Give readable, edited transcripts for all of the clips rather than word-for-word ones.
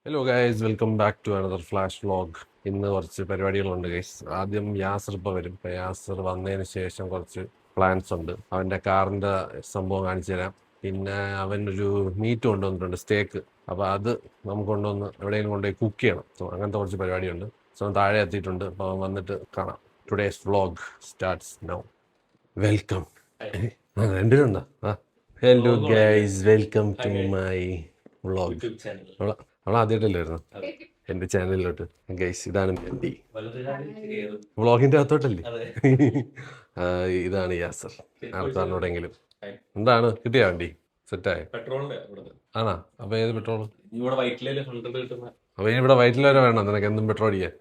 Hello guys, welcome back to another flash vlog. ഇന്ന് കുറച്ച് പരിപാടികളുണ്ട് ഗൈസ്. ആദ്യം യാസർ ഇപ്പോൾ വരും. ഇപ്പോൾ യാസർ വന്നതിന് ശേഷം കുറച്ച് പ്ലാൻസ് ഉണ്ട്. അവൻ്റെ കാറിൻ്റെ സംഭവം കാണിച്ചു തരാം. പിന്നെ അവനൊരു മീറ്റ് കൊണ്ടുവന്നിട്ടുണ്ട്, സ്റ്റേക്ക്. അപ്പോൾ അത് നമുക്ക് കൊണ്ടുവന്ന് എവിടെയെങ്കിലും കൊണ്ടുപോയി കുക്ക് ചെയ്യണം. സോ അങ്ങനത്തെ കുറച്ച് പരിപാടിയുണ്ട്. സോ താഴെ എത്തിയിട്ടുണ്ട്. അപ്പോൾ അവൻ വന്നിട്ട് കാണാം. Today's vlog starts now. Welcome. രണ്ടിനുണ്ടോ? Hello guys, welcome to my vlog. അവൾ ആദ്യമായിട്ടല്ലായിരുന്നു എൻ്റെ ചാനലിലോട്ട്. ഗൈസ്, ഇതാണ് മെൻഡി. വ്ളോഗിൻ്റെ അകത്തോട്ടല്ലേ? ഇതാണ് യാസർ. അടുത്താണോടെങ്കിലും എന്താണ് കിട്ടിയ വണ്ടി സെറ്റായ ആണാ? അപ്പൊ ഏത് പെട്രോൾ? അപ്പൊ ഇവിടെ വൈറ്റിൽ വരെ വേണം നിനക്ക് എന്തും പെട്രോൾ അടിക്കാൻ.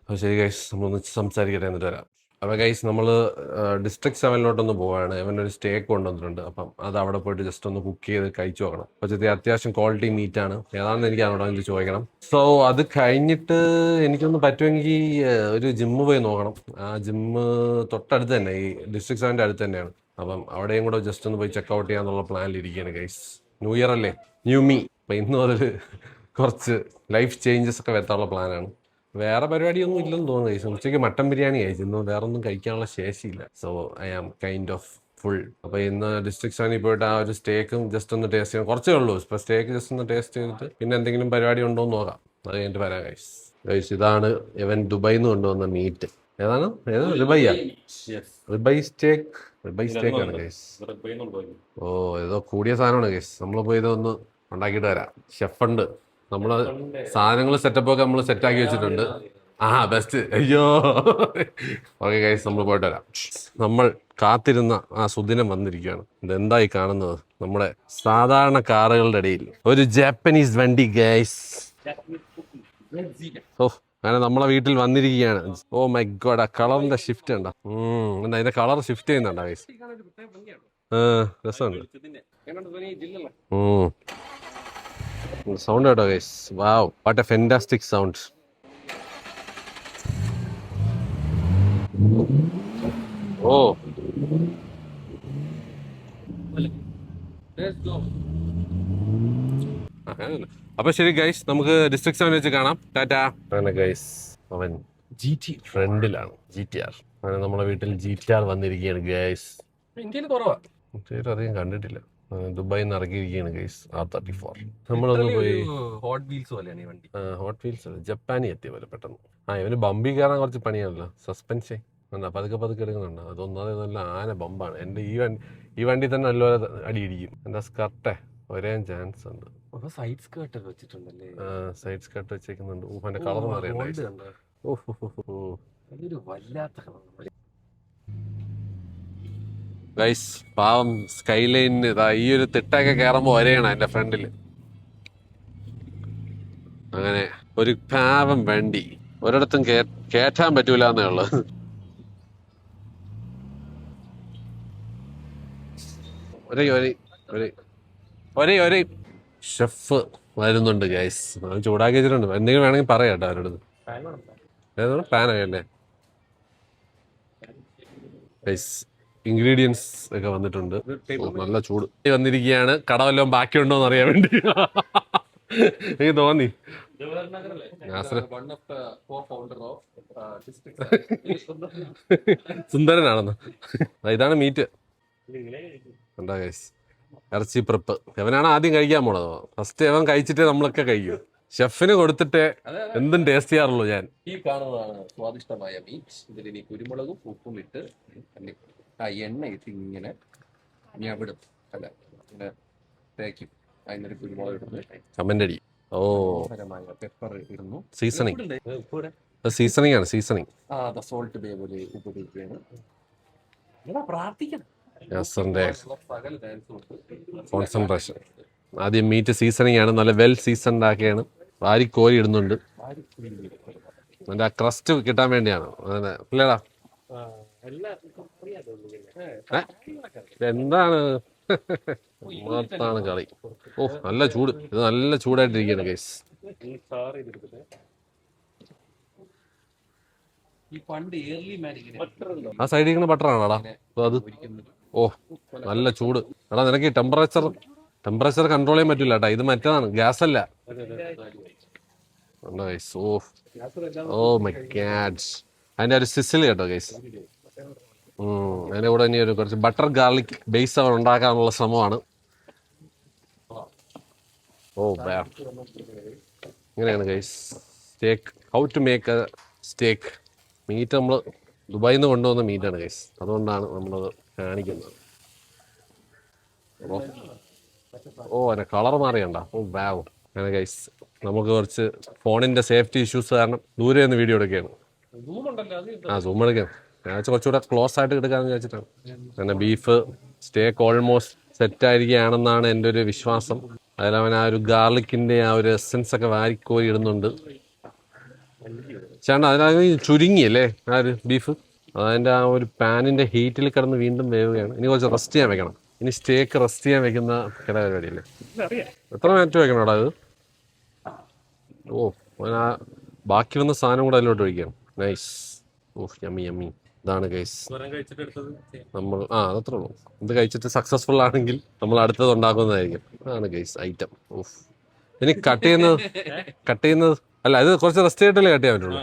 അപ്പോൾ ശരി ഗൈസ്, നമ്മളൊന്ന് സംസാരിക്കട്ടെ എന്നിട്ട് വരാം. അപ്പോൾ ഗൈസ്, നമ്മൾ ഡിസ്ട്രിക്ട് 7 പോവാണ്. അവനൊരു സ്റ്റേക്ക് കൊണ്ടുവന്നിട്ടുണ്ട്. അപ്പം അത് അവിടെ പോയിട്ട് ജസ്റ്റ് ഒന്ന് കുക്ക് ചെയ്ത് കഴിച്ചു നോക്കണം. പക്ഷേ അത്യാവശ്യം ക്വാളിറ്റി മീറ്റ് ആണ്. ഏതാണെന്ന് എനിക്ക് അവനോട് ചോദിക്കണം. സോ അത് കഴിഞ്ഞിട്ട് എനിക്കൊന്ന് പറ്റുമെങ്കിൽ ഒരു ജിമ്മ് പോയി നോക്കണം. ആ ജിമ്മ് തൊട്ടടുത്ത് തന്നെ, ഈ ഡിസ്ട്രിക്ട് 7 അടുത്ത് തന്നെയാണ്. അപ്പം അവിടെയും കൂടെ ജസ്റ്റ് ഒന്ന് പോയി ചെക്കൗട്ട് ചെയ്യാന്നുള്ള പ്ലാനിലിരിക്കുകയാണ് ഗൈസ്. ന്യൂ ഇയർ അല്ലേ, ന്യൂ മീ. അപ്പം ഇന്നും അതിൽ കുറച്ച് ലൈഫ് ചേഞ്ചസ് ഒക്കെ വരുത്താനുള്ള പ്ലാനാണ്. വേറെ പരിപാടിയൊന്നും ഇല്ലെന്ന് തോന്നുന്നു ഗൈസ്. ഉച്ചയ്ക്ക് മട്ടൻ ബിരിയാണി കഴിച്ചു. ഇന്ന് വേറെ ഒന്നും കഴിക്കാനുള്ള ശേഷിയില്ല. So I am kind of full. അപ്പോൾ ഇന്ന് ഡിസ്ട്രിക്ട് 7 പോയിട്ട് ആ ഒരു സ്റ്റേക്കും ജസ്റ്റ് ഒന്ന് ടേസ്റ്റ് ചെയ്യണം. കുറച്ചേ ഉള്ളൂ. ഇപ്പോൾ സ്റ്റേക്ക് ജസ്റ്റ് ഒന്ന് ടേസ്റ്റ് ചെയ്തിട്ട് പിന്നെ എന്തെങ്കിലും പരിപാടി ഉണ്ടോ എന്ന് നോക്കാം. അത് കഴിഞ്ഞിട്ട് വരാം ഗൈസ്. ഗൈസ്, ഇതാണ് ഇവൻ ദുബായിൽ നിന്ന് കൊണ്ടുവന്ന മീറ്റ്. ഏതാണ്? റിബൈയാ? റിബൈ സ്റ്റേക്ക്. റിബൈ സ്റ്റേക്ക് ആണ് ഗൈസ്. ഓ, ഏതോ കൂടിയ സാധനമാണ് ഗൈസ്. നമ്മൾ പോയി ഇതൊന്ന് ഉണ്ടാക്കിയിട്ട് വരാം. ഷെഫുണ്ട്. നമ്മൾ സാധനങ്ങൾ സെറ്റപ്പ് ഒക്കെ നമ്മൾ സെറ്റാക്കി വെച്ചിട്ടുണ്ട്. ബെസ്റ്റ്. അയ്യോ, ഓക്കെ ഗൈസ്, നമ്മൾ പോയിട്ട് വരാം. നമ്മൾ കാത്തിരുന്ന ആ സുദിനം വന്നിരിക്കുകയാണ്. ഇതെന്തായി കാണുന്നത്? നമ്മുടെ സാധാരണ കാറുകളുടെ ഇടയിൽ ഒരു ജാപ്പനീസ് വണ്ടി ഗൈസ്. ഓ, അങ്ങനെ നമ്മളെ വീട്ടിൽ വന്നിരിക്കുകയാണ്. ഓ മൈ ഗോഡ്, ആ കളറിന്റെ ഷിഫ്റ്റ് ഉണ്ടോ? എന്താ അതിന്റെ കളർ ഷിഫ്റ്റ് ചെയ്യുന്നുണ്ടോ ഗൈസ്? രസമുണ്ട്. സൗണ്ട് കേട്ടോ guys. Wow, what a fantastic sound. ഓ, അപ്പൊ ശരി ഗൈസ്, നമുക്ക് ഡിസ്ട്രിക്ട് 7 വെച്ച് കാണാം. ടാറ്റാ. അങ്ങനെ ഗൈസ്, അവൻ ഫ്രണ്ടിലാണ് GTR. അങ്ങനെ നമ്മളെ വീട്ടിൽ GTR വന്നിരിക്കുകയാണ് ഗൈസ്. ഇന്ത്യയിൽ കുറവാ, ഇന്ത്യയിൽ അധികം കണ്ടിട്ടില്ല. ദുബായിൽ നിന്ന് ഇറക്കിയിരിക്കുകയാണ് ഗൈസ് R34. നമ്മളൊന്ന് പോയി ഹോട്ട് വീൽസ് പോലെയാണ് ഈ വണ്ടി. ഹോട്ട് വീൽസ് ജപ്പാനി എത്തിയ പോലെ പെട്ടെന്ന്. ഇവന് ബമ്പി കയറാൻ കുറച്ച് പണിയാണല്ലോ. സസ്പെൻഷൻ എന്താ പതുക്കെ പതുക്കെ എടുക്കുന്നുണ്ട്. അതൊന്നാതെ നല്ല ആന ബമ്പാണ്. എൻ്റെ ഈ വണ്ടി തന്നെ നല്ലപോലെ അടിയിടിക്കും. എൻ്റെ സ്കർട്ടേ ഒരേ ചാൻസ് ഉണ്ട്. സൈഡ് സ്കേർട്ട് വെച്ചിട്ടുണ്ടല്ലേ? സൈഡ് സ്കേർട്ട് വെച്ചേക്കുന്നുണ്ട്. എൻ്റെ കളർ മാറിയുണ്ട്. ഗൈസ്, പാവം സ്കൈലൈനിന് ഈ ഒരു തിട്ടൊക്കെ കയറുമ്പോൾ വരെയാണ് എൻ്റെ ഫ്രണ്ടില്. അങ്ങനെ ഒരു പാവം വണ്ടി ഒരിടത്തും കേറ്റാൻ പറ്റൂല എന്നേ ഉള്ളു. ഒരേ ഷെഫ് വരുന്നുണ്ട് ഗൈസ്. ചൂടാക്കി വെച്ചിട്ടുണ്ട്. എന്തെങ്കിലും വേണമെങ്കിൽ പറയാം കേട്ടോ അവരോട്. ഏതാണ് പാനല്ലേ ഗൈസ്? ഇൻഗ്രീഡിയൻസ് ഒക്കെ വന്നിട്ടുണ്ട്. നല്ല ചൂട് വന്നിരിക്കുകയാണ്. കട വല്ലതും ബാക്കിയുണ്ടോ എന്ന് അറിയാൻ വേണ്ടി എനിക്ക് തോന്നി. സുന്ദരനാണെന്ന്. ഇതാണ് മീറ്റ്. എന്താ ഗൈസ്, ഇറച്ചി പ്രപ്പ്. എവനാണ് ആദ്യം കഴിക്കാൻ പോണത്. ഫസ്റ്റ് എവൻ കഴിച്ചിട്ടേ നമ്മളൊക്കെ കഴിക്കും. ഷെഫിന് കൊടുത്തിട്ടേ എന്തും ടേസ്റ്റ് ചെയ്യാറുള്ളൂ ഞാൻ. ഈ കാണുന്നതാണ് സ്വാദിഷ്ടമായ മീറ്റ്. ഇതിൽ കുരുമുളകും ഉപ്പും ഇട്ട് ആ എണ്ണ ഇട്ട് ഇങ്ങനെ ഞവിടും. അല്ല, ഇങ്ങനെ തേക്കും. അതിനൊരു കുരുമുളക് ഇടുന്നു. കമന്റടി. ഓ, പെപ്പർ ഇടുന്നു. സീസണിങ് ആണ്. സീസണിങ്. സോൾട്ട് പോലെ ഉപ്പ് ഇടുകയാണ്. പ്രാർത്ഥിക്കണം. യാസറിന്റെ കോൺസെൻട്രേഷൻ. ആദ്യം മീറ്റ് സീസണിങ് ആണ്. നല്ല വെൽ സീസൺഡ് ആക്കിയാണ്. വാരിക്കോരി ഇടുന്നുണ്ട്. അതിന്റെ ആ ക്രസ്റ്റ് കിട്ടാൻ വേണ്ടിയാണ്. പിള്ളേടാ, എന്താണ് കളി? ഓ, നല്ല ചൂട്. ഇത് നല്ല ചൂടായിട്ടിരിക്കുകയാണ് ഗൈസ്. ആ സൈഡിൽ ഇരിക്കുന്ന ബട്ടറാണോടാ അത്? ഓ, നല്ല ചൂട്. എടാ, നിനക്ക് ടെമ്പറേച്ചർ ടെമ്പറേച്ചർ കൺട്രോൾ ചെയ്യാൻ പറ്റില്ല കേട്ടോ. ഇത് മറ്റേതാണ്, ഗ്യാസ് അല്ല. ഓ ഓ മൈ ഗാഡ്. അതിന്റെ ഒരു സിസിൽ കേട്ടോ ഗൈസ്. അതിന്റെ കൂടെ ഇനി ഒരു കുറച്ച് ബട്ടർ ഗാർലിക് ബേസ് അവർ ഉണ്ടാക്കാനുള്ള ശ്രമമാണ്. ഓ ഇങ്ങനെയാണ് guys steak. How to make a steak. Meat നമ്മൾ ദുബായിൽ നിന്ന് കൊണ്ടുവന്ന മീറ്റാണ് ഗൈസ്, അതുകൊണ്ടാണ് നമ്മളത് കാണിക്കുന്നത്. ഓ അതിന്റെ കളർ മാറിയണ്ട. ഓ വാവ്. അങ്ങനെ ഗൈസ് നമുക്ക് കുറച്ച് ഫോണിന്റെ സേഫ്റ്റി ഇഷ്യൂസ് കാരണം ദൂരെ നിന്ന് വീഡിയോ എടുക്കുകയാണ്. സൂം എടുക്കാം. ഞാൻ കുറച്ചുകൂടെ ക്ലോസ് ആയിട്ട് എടുക്കാമെന്ന് വിചാരിച്ചിട്ടാണ്. അങ്ങനെ ബീഫ് സ്റ്റേക്ക് ഓൾമോസ്റ്റ് സെറ്റ് ആയിരിക്കുകയാണെന്നാണ് എൻ്റെ ഒരു വിശ്വാസം. അതിലവൻ ആ ഒരു ഗാർലിക്കിന്റെ ആ ഒരു എസൻസ് ഒക്കെ വാരിക്കോരി ഇടുന്നുണ്ട്. ചേട്ടാ അതിനകത്ത് ചുരുങ്ങിയല്ലേ ആ ഒരു ബീഫ്. അതിൻ്റെ ആ ഒരു പാനിന്റെ ഹീറ്റിൽ കിടന്ന് വീണ്ടും വേവുകയാണ്. ഇനി കുറച്ച് റെസ്റ്റ് ചെയ്യാൻ വെക്കണം. ഇനി സ്റ്റേക്ക് റെസ്റ്റ് ചെയ്യാൻ വെക്കുന്ന ചില പരിപാടിയല്ലേ. എത്ര മിനിറ്റ് വെക്കണം എടാ ഇത്? ഓ ആ ബാക്കി വന്ന സാധനം കൂടെ അതിലോട്ട് ഒഴിക്കാം. നൈസ്. ഓ യമ്മി യമ്മി. ഇതാണ് ഗൈസ് നമ്മൾ അതത്രേ ഉള്ളൂ. ഇത് കഴിച്ചിട്ട് സക്സസ്ഫുൾ ആണെങ്കിൽ നമ്മൾ അടുത്തത് ഉണ്ടാക്കുന്നതായിരിക്കും. അതാണ് ഗൈസ് ഐറ്റം. ഓഫ്. ഇനി കട്ട് ചെയ്യുന്നത് അല്ല, ഇത് കുറച്ച് റെസ്റ്റ് ചെയ്തിട്ടല്ലേ കട്ട് ചെയ്യാൻ പറ്റുള്ളൂ.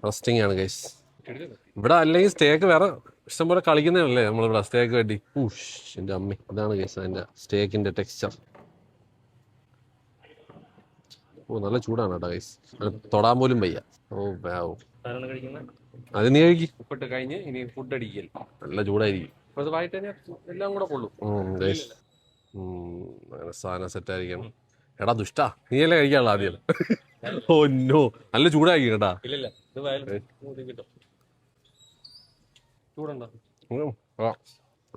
റെസ്റ്റിംഗ് ആണ് ഗൈസ് ഇവിടെ. അല്ലെങ്കിൽ സ്റ്റേക്ക് വേറെ ഇഷ്ടംപോലെ കളിക്കുന്നതല്ലേ നമ്മളിവിടെ സ്റ്റേക്ക് വേണ്ടി. എൻ്റെ അമ്മി. ഇതാണ് ഗൈസ് അതിൻ്റെ സ്റ്റേക്കിന്റെ ടെക്സ്ചർ. ഓ നല്ല ചൂടാണ് കേട്ടോ ഗൈസ്, തൊടാൻ പോലും വയ്യ. ഓ വാവ്. അത് നീ കഴിക്കും. ഉപ്പിട്ട് കഴിഞ്ഞ് ഇനി ഫുഡ് അടിക്കൽ. നല്ല ചൂടായിരിക്കും. എല്ലാം കൂടെ കൊള്ളും. സാധനം സെറ്റ് ആയിരിക്കണം. എടാ ദുഷ്ടാ, നീയല്ലേ കഴിക്കാനുള്ള ആദ്യം. ഓ നോ, നല്ല ചൂടാക്കി കേട്ടാ.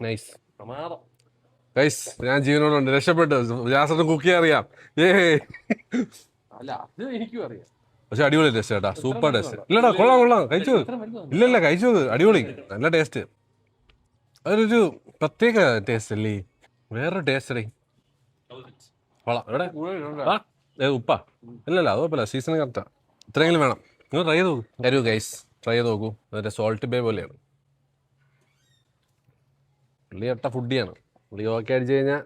Nice guys. ഞാൻ ജീവനോടുണ്ട്, രക്ഷപ്പെട്ടു. ജാസറിന് കുക്ക് ചെയ്യാൻ അറിയാം. അല്ല അത് എനിക്കും അറിയാം. പക്ഷെ അടിപൊളി ടേസ്റ്റ് കേട്ടാ, സൂപ്പർ ടേസ്റ്റ്. ഇല്ലടാ കൊള്ളാം കഴിച്ചു. ഇല്ല കഴിച്ചു, അടിപൊളി, നല്ല ടേസ്റ്റ്. അതൊരു പ്രത്യേക ടേസ്റ്റ് അല്ലേ, വേറൊരു ടേസ്റ്റ് അടേ. കൊള്ളാം. എവിടെ ഉപ്പാ? ഇല്ലല്ല അത് കുഴപ്പമില്ല, സീസൺ കറക്റ്റാ. ഇത്രയെങ്കിലും വേണം. നിങ്ങൾ ട്രൈ ചെയ്ത് നോക്കൂ. തരൂ ഗൈസ്, ട്രൈ ചെയ്ത് നോക്കൂ. മറ്റേ സോൾട്ട് ബേ പോലെയാണ്. പുള്ളി ഒട്ട ഫുഡിയാണ്. പുള്ളി ഓക്കെ അടിച്ചു കഴിഞ്ഞാൽ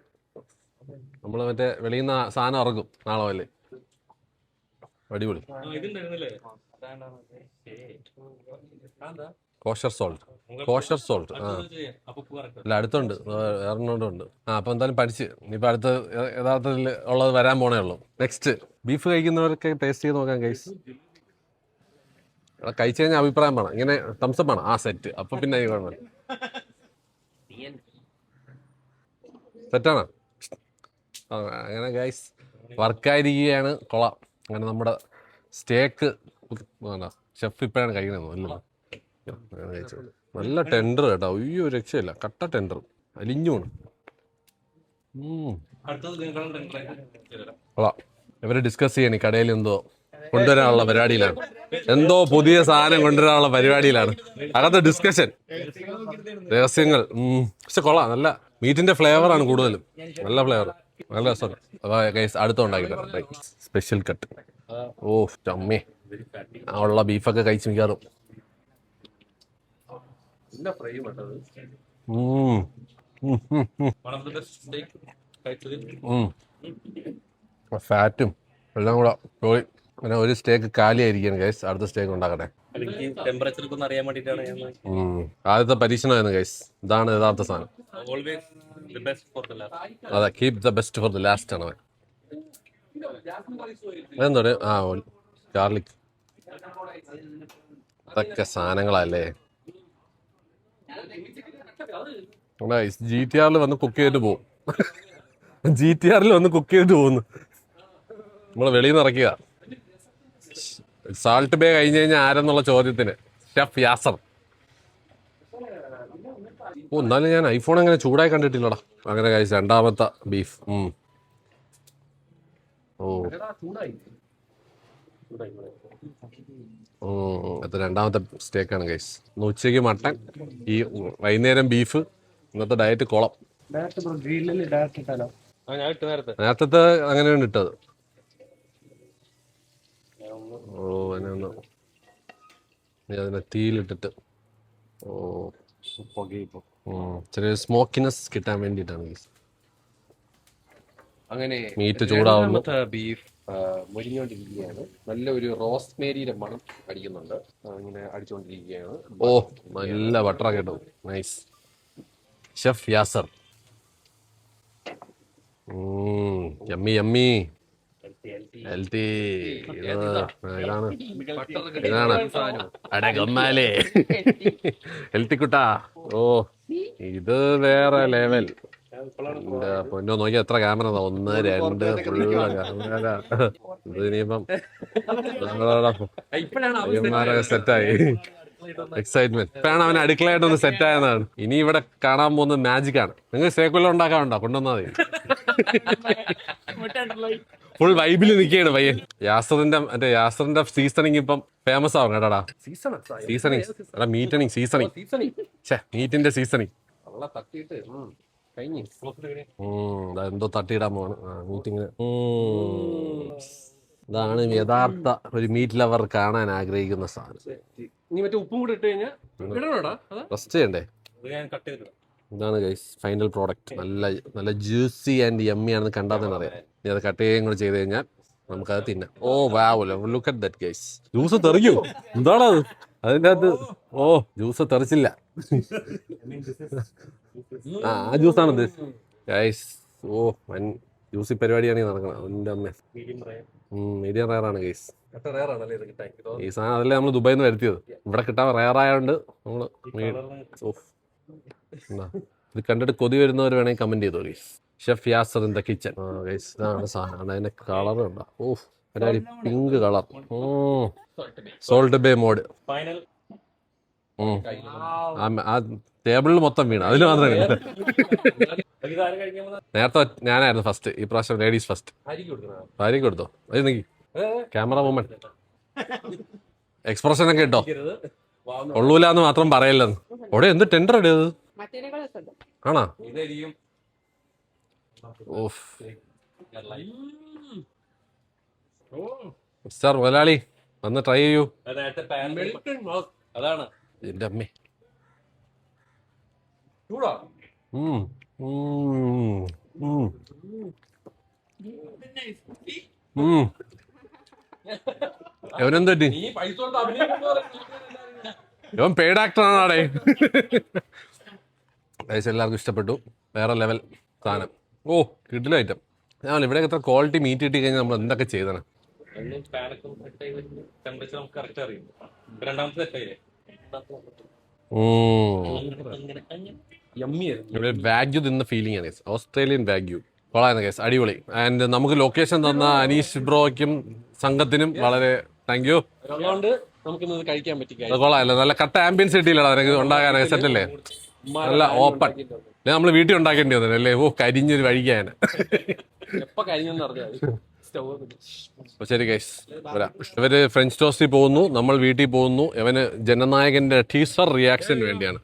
നമ്മൾ മറ്റേ വെളിയിൽ നിന്ന് സാധനം ഇറക്കും നാളെ പോലെ. അടിപൊളി. കോഷർ സോൾട്ട് അല്ല അടുത്തുണ്ട്, വേറെണ്ണോണ്ടുണ്ട്. അപ്പൊ എന്തായാലും പഠിച്ച് ഇനിയിപ്പോൾ അടുത്ത് യഥാർത്ഥത്തിൽ ഉള്ളത് വരാൻ പോണേ ഉള്ളൂ. നെക്സ്റ്റ് ബീഫ് കഴിക്കുന്നവരൊക്കെ ടേസ്റ്റ് ചെയ്ത് നോക്കാം ഗൈസ്. കഴിച്ചു കഴിഞ്ഞാൽ അഭിപ്രായം വേണം. ഇങ്ങനെ തംസപ്പ് ആണ് സെറ്റ്. അപ്പൊ പിന്നെ സെറ്റാണ്. അങ്ങനെ ഗൈസ് വർക്കായിരിക്കുകയാണ്. കൊള്ളാം. അങ്ങനെ നമ്മുടെ സ്റ്റേക്ക് ഷെഫ് ഇപ്പോഴാണ് കഴിക്കുന്നത്. നല്ല ടെൻഡർ കേട്ടോ. അയ്യോ രക്ഷയില്ല, കട്ട ടെൻഡർ, അലിഞ്ഞുമാണ്. കൊള്ളാം. ഇവര് ഡിസ്കസ് ചെയ്യണി കടയിൽ എന്തോ കൊണ്ടുവരാനുള്ള പരിപാടിയിലാണ്. എന്തോ പുതിയ സാധനം കൊണ്ടുവരാനുള്ള പരിപാടിയിലാണ്. അകത്ത് ഡിസ്കഷൻ, രഹസ്യങ്ങൾ. പക്ഷെ കൊള്ളാം, നല്ല മീറ്റിന്റെ ഫ്ലേവർ ആണ് കൂടുതലും. നല്ല ഫ്ലേവർ, നല്ല രസമാണ്. അപ്പൊ ഗൈസ് അടുത്ത ഉണ്ടാക്കിയിട്ട് സ്പെഷ്യൽ കട്ട്. ഓ ചമ്മേ, ഉള്ള ബീഫൊക്കെ കഴിച്ച് മിക്കാറും. ഫാറ്റും എല്ലാം കൂടെ പോയി. അങ്ങനെ ഒരു സ്റ്റേക്ക് കാലിയായിരിക്കും ഗൈസ്. അടുത്ത സ്റ്റേക്ക് ഉണ്ടാക്കട്ടെ. ആദ്യത്തെ പരീക്ഷണമായിരുന്നു ഗൈസ്. ഇതാണ് യഥാർത്ഥ സാധനം. അതെ, keep the best for the last ആണ് അവൻ. അതെന്താ ഗാർലിക്. അതൊക്കെ സാധനങ്ങളല്ലേ. GTR വന്ന് കുക്ക് ചെയ്തിട്ട് പോകും. GTR വന്ന് കുക്ക് ചെയ്തിട്ട് പോകുന്നു. നമ്മള് വെളിയിൽ നിന്ന് ഇറക്കുക. സാൾട്ട് ബേ കഴിഞ്ഞ് കഴിഞ്ഞാൽ ആരെന്നുള്ള ചോദ്യത്തിന് ഷെഫ് യാസർ. എന്നാലും ഞാൻ ഐഫോൺ അങ്ങനെ ചൂടായി കണ്ടിട്ടില്ലടാ. അങ്ങനെ കഴിച്ച രണ്ടാമത്തെ ബീഫ്. അത് രണ്ടാമത്തെ സ്റ്റേക്കാണ് ഗൈസ്. ഉച്ചയ്ക്ക് മട്ടൻ, ഈ വൈകുന്നേരം ബീഫ്. ഇന്നത്തെ ഡയറ്റ് കുളം. നേരത്തെ അങ്ങനെയാണ് ഇട്ടത്. അതിനെ തീയിലിട്ടിട്ട് ചെറിയ സ്മോക്കിനെസ് കിട്ടാൻ വേണ്ടിയിട്ടാണ് ഗൈസ്. അങ്ങനെ മീറ്റ് ചൂടാവുന്നു. ബീഫ് മൊരിഞ്ഞുകൊണ്ടിരിക്കുകയാണ്. നല്ലൊരു റോസ്മേരിയുടെ മണം അടിക്കുന്നുണ്ട്. ഇങ്ങനെ അടിച്ചുകൊണ്ടിരിക്കുകയാണ്. ഓ നല്ല ബട്ടറൊക്കെ ഇട്ടു. Nice. Chef Yasar. Yummy yummy. ഇതാണ് അടെ ഗമ്മാലേ ഹെൽത്തിക്കുട്ടാ. ഓ ഇത് വേറെ ലെവൽ. എന്റെ പൊന്നോ നോക്കിയാ എത്ര ക്യാമറ, 1 2 ഫുള്ള് ക്യാമറ. ഇത് ഇനിയിപ്പം സെറ്റായി. എക്സൈറ്റ്മെന്റ്. ഇപ്പഴാണ് അവൻ അടുക്കളയായിട്ടൊന്ന് സെറ്റ് ആയതാണ്. ഇനി ഇവിടെ കാണാൻ പോകുന്നത് മാജിക് ആണ്. നിങ്ങൾ സേക്കുല ഉണ്ടാക്കാറുണ്ടോ? കൊണ്ടുവന്നാൽ മതി. ഫുൾ വൈബിൽ നിൽക്കുകയാണ് പയ്യൻ. യാസറിന്റെ സീസണിങ് ഇപ്പം ഫേമസ് ആവും കേട്ടാടാ. സീസണിങ് എടാ, മീറ്റണിങ് സീസണിങ്. മീറ്റിന്റെ സീസണിങ് എന്തോ തട്ടിയിടാൻ പോവാണ് മീറ്റിങ്ങിന്. ഇതാണ് യഥാർത്ഥ ഒരു മീറ്റ് ലവർ കാണാൻ ആഗ്രഹിക്കുന്ന സാധനം. ഉപ്പും കൂടെ ഇട്ട് കഴിഞ്ഞാൽ റെസ്റ്റ് ചെയ്യണ്ടേ? ഇതാണ് ഗൈസ് ഫൈനൽ പ്രോഡക്റ്റ്. നല്ല ജ്യൂസി ആൻഡ് യമ്മി ആണെന്ന് കണ്ടാൽ തന്നെ അറിയാം. ഇനി അത് കട്ട് ചെയ്യുകയും കൂടെ ചെയ്ത് കഴിഞ്ഞാൽ നമുക്കത് തിന്നാം. Oh wow, look at that guys. Juice തെറിക്കും. എന്താണത് അതിൻ്റെ അകത്ത്? ഓ ജ്യൂസ് തെറിച്ചില്ല. ആ ജ്യൂസാണ് ഇത് ഗൈസ്. ഓ വൻ ജ്യൂസി പരിപാടിയാണ് ഈ നടക്കണം. അതിൻ്റെ അമ്മ മീഡിയം റയറാണ് ഗൈസ്. ഈ സാധനം അതല്ലേ നമ്മൾ ദുബായിൽ നിന്ന് വരുത്തിയത്. ഇവിടെ കിട്ടാൻ റയറായോണ്ട് നമ്മള് ഇത് കണ്ടിട്ട് കൊതി വരുന്നവർ വേണമെങ്കിൽ കമന്റ് ചെയ്തോ guys. Chef Yasar in the kitchen. Guys ഇതാണ് സാധനം. അതിന്റെ കളർ ഉണ്ടോ? ഓ ഒരു pink colour. Salt Bae mode. ആ ടേബിളിൽ മൊത്തം വീണ. അതിൽ മാത്രമേ വീണ. നേരത്തെ ഞാനായിരുന്നു ഫസ്റ്റ്. ഈ പ്രാവശ്യം ലേഡീസ് ഫസ്റ്റ്. ഭാര്യ കൊടുത്തോ? അത് നീ ക്യാമറ വുമൺ എക്സ്പ്രഷൻ ഒക്കെ ഇട്ടോ. കൊള്ളൂലെന്ന് മാത്രം പറയല്ലെന്ന്. അവിടെ എന്ത് ടെൻഡർ ഇടത് ആണോ? ഓഫ് മിസ്റ്റർ മുതലാളി വന്ന് ട്രൈ ചെയ്യൂ. അതാണ് എന്റെ അമ്മേ. എവനെന്ത് പറ്റി? ഇവൻ പെയ്ഡ് ആക്ടറാണ് ആടെ. എല്ലാവർക്കും ഇഷ്ടപ്പെട്ടു. വേറെ ലെവൽ സാധനം. ഓ കിടിലൻ ഐറ്റം. ഞാൻ ഇവിടെ എത്ര ക്വാളിറ്റി മീറ്റ് കിട്ടി കഴിഞ്ഞാൽ നമ്മൾ എന്തൊക്കെ ചെയ്താണ്. വാഗ്യു തിന്ന ഫീലിംഗ് ആണ്. ഓസ്ട്രേലിയൻ വാഗ്യു കൊള്ളായിരുന്നു കേസ്. അടിപൊളി. ആൻഡ് നമുക്ക് ലൊക്കേഷൻ തന്ന അനീഷ് ബ്രോയ്ക്കും സംഘത്തിനും വളരെ താങ്ക് യു. കഴിക്കാൻ പറ്റി. കൊള്ളാമല്ലോ. നല്ല കട്ട ആംബിയൻസ് കിട്ടിയില്ലടാ നിനക്ക് ഉണ്ടാകാനൊക്കെ. സെറ്റല്ലേ? നല്ല ഓപ്പൺ. നമ്മള് വീട്ടിൽ ഉണ്ടാക്കേണ്ടി വന്നു അല്ലേ? ഓ കരിഞ്ഞൊരു വഴിക്കാണ്. ശരി ഗൈസ് വരാം. ഇവര് ഫ്രഞ്ച് ടോസ്റ്റിൽ പോകുന്നു, നമ്മൾ വീട്ടിൽ പോകുന്നു. ഇവന് ജനനായകന്റെ ടീസർ റിയാക്ഷൻ വേണ്ടിയാണ്.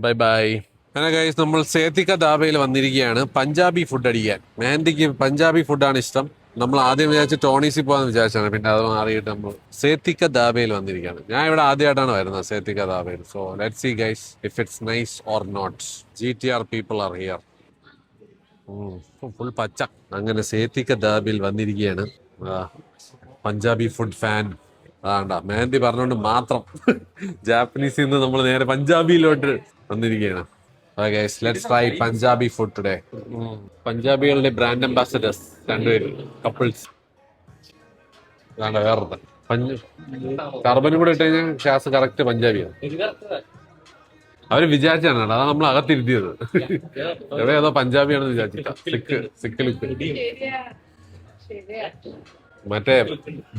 Bye bye. അങ്ങനെ ഗൈസ് നമ്മൾ സേത്തിക്ക ധാബയിൽ വന്നിരിക്കുകയാണ് പഞ്ചാബി ഫുഡ് അടിക്കാൻ. മാൻഡിക്ക് പഞ്ചാബി ഫുഡാണ് ഇഷ്ടം. നമ്മൾ ആദ്യം വിചാരിച്ച് ടോണീസിൽ പോകാന്ന് വിചാരിച്ചാണ്. പിന്നെ അത് മാറിയിട്ട് നമ്മൾ സേത്തിക്ക ധാബയിൽ വന്നിരിക്കുകയാണ്. ഞാൻ ഇവിടെ ആദ്യമായിട്ടാണ് വരുന്നത് സേത്തിക്ക ധാബയിൽ. So let's see guys if it's nice or not. GTR people are here. Full പച്ച. അങ്ങനെ സേത്തിക്ക ധാബയിൽ വന്നിരിക്കുകയാണ്. പഞ്ചാബി ഫുഡ് ഫാൻ അതാണ്ട മാൻഡി പറഞ്ഞുകൊണ്ട് മാത്രം ജാപ്പനീസിൽ നിന്ന് നമ്മൾ നേരെ പഞ്ചാബിയിലോട്ട് വന്നിരിക്കുകയാണ്. Guys let's try Punjabi food today. പഞ്ചാബികളുടെ ബ്രാൻഡ് അംബാസഡേഴ്സ് രണ്ടുപേരും കപ്പിൾസ്. അതാണ്ട് വേറെ കർബനും കൂടെ ഇട്ട് കഴിഞ്ഞാൽ ഷാസ് കറക്റ്റ് പഞ്ചാബിയാണ്. അവര് വിചാരിച്ചാണ് അതാണ് നമ്മൾ അകത്തിരുത്തിയത്. എവിടെ ഏതോ പഞ്ചാബിയാണെന്ന് വിചാരിച്ചിട്ട. സിക്ക് ലുക്ക്. മറ്റേ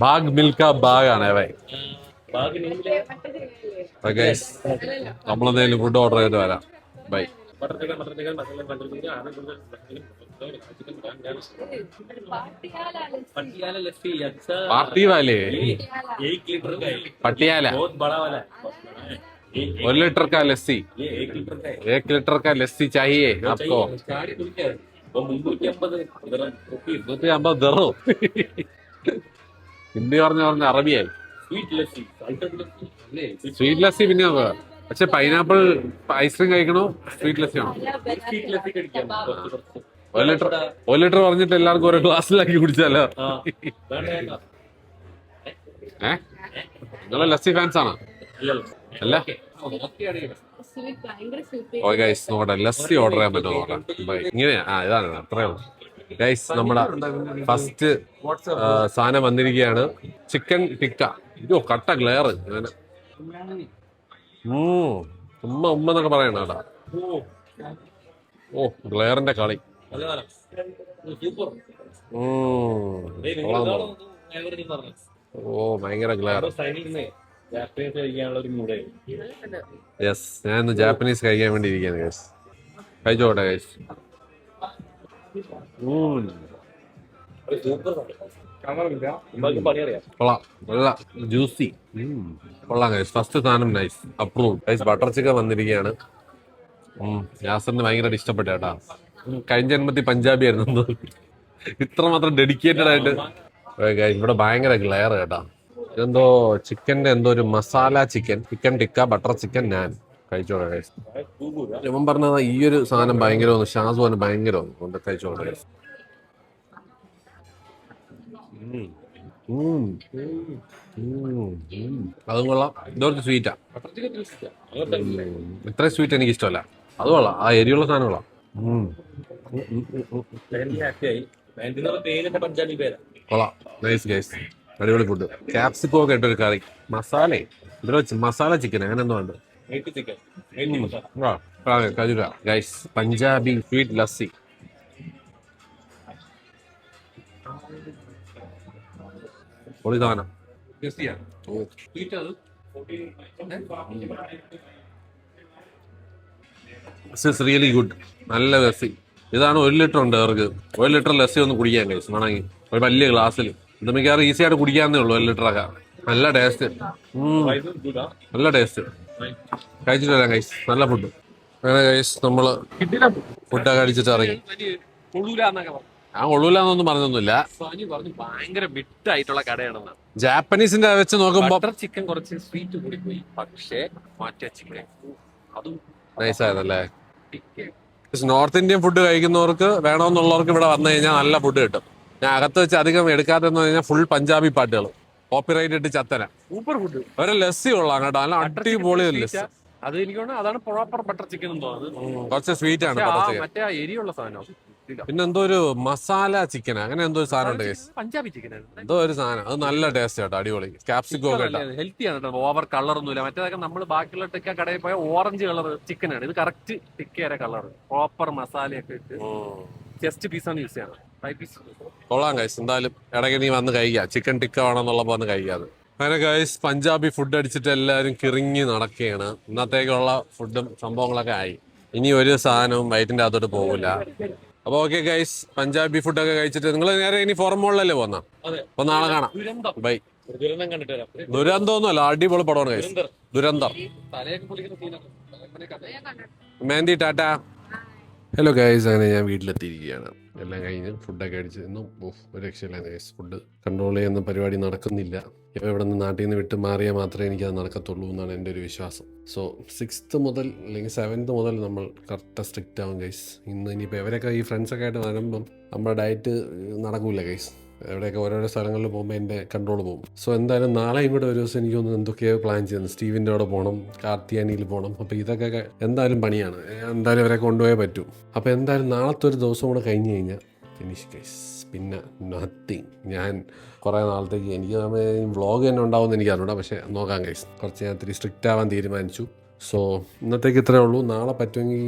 ബാഗ് മിൽക്ക ബാഗാണ് അവ. ഗൈസ് നമ്മളെന്തെങ്കിലും ഫുഡ് ഓർഡർ ചെയ്ത് വരാം. ബൈ. पार्टी वाले 1 लीटर का पटियाला बहुत बड़ा वाला 1 लीटर का लस्सी 1 लीटर का लस्सी चाहिए आपको 350 दरो ഹിന്ദി പറഞ്ഞ അറബിയായി. സ്വീറ്റ് ലസ്സി പിന്നെ പക്ഷെ പൈനാപ്പിൾ ഐസ്ക്രീം കഴിക്കണോ സ്വീറ്റ് ലസ്സി ആണോ? ഒരു ലിറ്റർ പറഞ്ഞിട്ട് എല്ലാവർക്കും ഓരോ ഗ്ലാസ്സിലാക്കി കുടിച്ചാലോ? നിങ്ങളെ ലസ്സി ഫാൻസ് ആണോ? അല്ല ഓ ഗൈസ് നോക്കട്ടെ, ലസ്സി ഓർഡർ ചെയ്യാൻ പറ്റുമോ നോക്കാം. ഇങ്ങനെയാ, ഇതാണ് അത്രേ ഉള്ളൂ ഗൈസ്. നമ്മുടെ ഫസ്റ്റ് സാധനം വന്നിരിക്കുകയാണ്, ചിക്കൻ ടിക്ക. ഇതോ കട്ട ഗ്ലെയർ അങ്ങനെ ഉമ്മ എന്നൊക്കെ പറയണ കേട്ടാ. ഓ ഗ്ലെയറിന്റെ കളി. ഓ ഭയങ്കര ഗ്ലെയർ. യെസ്, ഞാൻ ഇന്ന് ജാപ്പനീസ് കഴിക്കാൻ വേണ്ടി ഇരിക്കുകയാണ് ഗൈസ്. കഴിച്ചോട്ടെ ഗൈസ്. കൊള്ളാം, നല്ല ജ്യൂസി. കൊള്ളാം ഗൈസ്. ഫസ്റ്റ് സാധനം nice, approve guys. Butter chicken വന്നിരിക്കുകയാണ്. യാസറിന് ഭയങ്കരമായിട്ട് ഇഷ്ടപ്പെട്ട കേട്ടാ. കഴിഞ്ഞ ജന്മത്തിൽ പഞ്ചാബി ആയിരുന്നു, ഇത്രമാത്രം ഡെഡിക്കേറ്റഡ് ആയിട്ട്. ഇവിടെ ഭയങ്കര ഗ്ലെയർ കേട്ടാ. ഇതെന്തോ ചിക്കന്റെ എന്തോ ഒരു masala chicken tikka, butter chicken, ഞാൻ കഴിച്ചോട്ടെ ഗൈസ്. ഇവൻ പറഞ്ഞത് ഈ ഒരു സാധനം ഭയങ്കരമാണ്, ഷാസുവാന് ഭയങ്കരമാണ്. കൊണ്ട് കഴിച്ചോട്ടെ ഗൈസ്. അതും കൊള്ളാം. ഇതൊരു സ്വീറ്റാ. ഇത്ര സ്വീറ്റ് എനിക്ക് ഇഷ്ടമല്ല. അത് കൊള്ളാം, ആ എരിയുള്ള സാധനം കൊള്ളാം. കൊള്ളാം, നൈസ് ഗൈസ്. അടിപൊളി ഫുഡ്. ക്യാപ്സിക്കോ ഒക്കെ ഇട്ടൊരു കറി, മസാല ഇതിൽ വെച്ച് മസാല ചിക്കൻ അങ്ങനെ എന്തോ ഉണ്ട്. Guys Punjabi sweet lassi. പൊളി സാധനം. Really good. നല്ല ലസ്സി. ഇതാണ് 1 ലിറ്റർ ഉണ്ട് അവർക്ക്. 1 ലിറ്റർ ലസ്സി ഒന്ന് കുടിക്കാൻ ഗൈസ് വേണമെങ്കിൽ ഒരു വലിയ ഗ്ലാസ്സിൽ. ഇത് മിക്കവാറും ഈസി ആയിട്ട് കുടിക്കാന്നേ ഉള്ളൂ 1 ലിറ്റർ ഒക്കെ. നല്ല ടേസ്റ്റ്, നല്ല ടേസ്റ്റ്. കഴിച്ചിട്ട് വരാം ഗൈസ്. നല്ല ഫുഡ്. അങ്ങനെ ഗൈസ് നമ്മള് ഫുഡൊക്കെ അടിച്ചിട്ട് ഇറങ്ങി. ഞാൻ കൊള്ളൂലെന്നൊന്നും പറഞ്ഞൊന്നുമില്ല. ഭയങ്കര ബിറ്റായിട്ടുള്ള കടയാണെന്ന്. ജാപ്പനീസിന്റെ വെച്ച് നോക്കുമ്പോ ചിക്കൻ കുറച്ച് സ്വീറ്റ് കൂടി പോയി, പക്ഷേ മറ്റേ ചിക്കൻ അതും നൈസായതല്ലേ. നോർത്ത് ഇന്ത്യൻ ഫുഡ് കഴിക്കുന്നവർക്ക് വേണമെന്നുള്ളവർക്ക് ഇവിടെ വന്നു കഴിഞ്ഞാൽ നല്ല ഫുഡ് കിട്ടും. ഞാൻ അകത്ത് വെച്ച് അധികം എടുക്കാത്തെന്ന് കഴിഞ്ഞാൽ ഫുൾ പഞ്ചാബി പാട്ടുകൾ, കോപ്പിറൈറ്റ് ഇട്ട് ചത്തന. Super food. ഒരു ലസ്സി കൊള്ളാം കേട്ടോ, നല്ല അടിപൊളി ലസ്സി. അത് എനിക്ക് തോന്നുന്നു അതാണ് പ്രോപ്പർ ബട്ടർ ചിക്കൻ എന്ന് തോന്നുന്നത്. കുറച്ച് സ്വീറ്റ് ആണ് മറ്റേ എരിയുള്ള സാധനം. പിന്നെ എന്തോ ഒരു മസാല ചിക്കൻ അങ്ങനെ എന്തോ ഒരു സാധനം ഉണ്ട്, പഞ്ചാബി ചിക്കൻ എന്തോ ഒരു സാധനം. അത് നല്ല ടേസ്റ്റ് കേട്ടോ, അടിപൊളി. ക്യാപ്സിക്കോ ഒക്കെ ഹെൽത്തി ആണ് കേട്ടോ, ഓവർ കളർ ഒന്നുമില്ല. മറ്റേതൊക്കെ നമ്മൾ ബാക്കിയുള്ള ടിക്ക കടയിൽ പോയ ഓറഞ്ച് കളർ ചിക്കനാണ്. ഇത് കറക്റ്റ് ടിക്കയുടെ കളർ, പ്രോപ്പർ മസാലയൊക്കെ ഇട്ട് ജസ്റ്റ് പീസാണ് യൂസ് ചെയ്യണം. കൊള്ളാം ഗൈസ്. എന്തായാലും ഇടയ്ക്ക് നീ വന്ന് കഴിക്കാം, ചിക്കൻ ടിക്ക വേണമെന്നുള്ളപ്പോ വന്ന് കഴിക്കാതെ. അങ്ങനെ ഗൈസ് പഞ്ചാബി ഫുഡ് അടിച്ചിട്ട് എല്ലാവരും കിറങ്ങി നടക്കുകയാണ്. ഇന്നത്തേക്കുള്ള ഫുഡും സംഭവങ്ങളൊക്കെ ആയി. ഇനി ഒരു സാധനവും വയറ്റിന്റെ അകത്തോട്ട് പോകില്ല. അപ്പൊ ഓക്കെ ഗൈസ്, പഞ്ചാബി ഫുഡൊക്കെ കഴിച്ചിട്ട് നിങ്ങൾ നേരെ ഇനി ഫോറം മോളിലല്ലേ പോന്നാ? അപ്പൊ നാളെ കാണാം. ബൈ. ദുരന്തമൊന്നുമല്ല, അടിപൊളി പടമാണ് ഗൈസ്, ദുരന്തം. മെഹന്തി ടാറ്റ. ഹലോ ഗൈസ്, അങ്ങനെ ഞാൻ വീട്ടിലെത്തിയിരിക്കുകയാണ്. എല്ലാം കഴിഞ്ഞ് ഫുഡൊക്കെ അടിച്ച് ഇന്നും ഒരു രക്ഷയില്ല ഗൈസ്. ഫുഡ് കൺട്രോൾ ചെയ്യുന്ന പരിപാടി നടക്കുന്നില്ല. ഇപ്പോൾ ഇവിടെ നിന്ന് നാട്ടിൽ നിന്ന് വിട്ട് മാറിയാൽ മാത്രമേ എനിക്കത് നടക്കത്തുള്ളൂ എന്നാണ് എൻ്റെ ഒരു വിശ്വാസം. സോ 6th മുതൽ അല്ലെങ്കിൽ 7th മുതൽ നമ്മൾ കറക്റ്റ് സ്ട്രിക്റ്റ് ആവും ഗൈസ്. ഇനിയിപ്പോൾ ഇവരൊക്കെ ഈ ഫ്രണ്ട്സൊക്കെ ആയിട്ട് വരുമ്പം നമ്മുടെ ഡയറ്റ് നടക്കൂല ഗൈസ്. എവിടെയൊക്കെ ഓരോരോ സ്ഥലങ്ങളിൽ പോകുമ്പോൾ എൻ്റെ കൺട്രോൾ പോകും. സോ എന്തായാലും നാളെയും കൂടെ ഒരു ദിവസം എനിക്കൊന്ന് എന്തൊക്കെയോ പ്ലാൻ ചെയ്യുന്നു. സ്റ്റീവിൻ്റെ അവിടെ പോകണം, കാർത്തിയാനിയിൽ പോകണം. അപ്പോൾ ഇതൊക്കെ എന്തായാലും പണിയാണ്. എന്തായാലും അവരെ കൊണ്ടുപോയേ പറ്റൂ. അപ്പോൾ എന്തായാലും നാളത്തെ ഒരു ദിവസം കൂടെ കഴിഞ്ഞ് കഴിഞ്ഞാൽ ഫിനിഷ് ഗൈസ്. പിന്നെ നത്തിങ്. ഞാൻ കുറേ നാളത്തേക്ക് എനിക്ക് വ്ളോഗ് തന്നെ ഉണ്ടാവുമെന്ന് എനിക്ക് അറിഞ്ഞൂടാ, പക്ഷേ നോക്കാം ഗൈസ്. കുറച്ച് ഞാൻ ഇത്തിരി സ്ട്രിക്റ്റ് ആവാൻ തീരുമാനിച്ചു. സോ ഇന്നത്തേക്ക് ഇത്രേ ഉള്ളൂ. നാളെ പറ്റുമെങ്കിൽ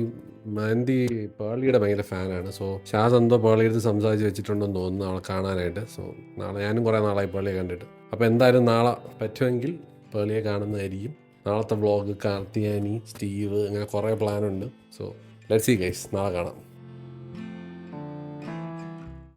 മാൻഡി പേളിയുടെ ഭയങ്കര ഫാനാണ്. സോ ഷാസ് എന്തോ പേളിയെടുത്ത് സംസാരിച്ച് വെച്ചിട്ടുണ്ടെന്ന് തോന്നുന്നു നാളെ കാണാനായിട്ട്. സോ നാളെ ഞാനും കുറേ നാളായി പേളിയെ കണ്ടിട്ട്. അപ്പോൾ എന്തായാലും നാളെ പറ്റുമെങ്കിൽ പേളിയെ കാണുന്നതായിരിക്കും. നാളത്തെ വ്ളോഗ് കാർത്തിയാനി, സ്റ്റീവ്, അങ്ങനെ കുറേ പ്ലാനുണ്ട്. സോ ലെറ്റ്സ് സീ ഗൈസ്, നാളെ കാണാം.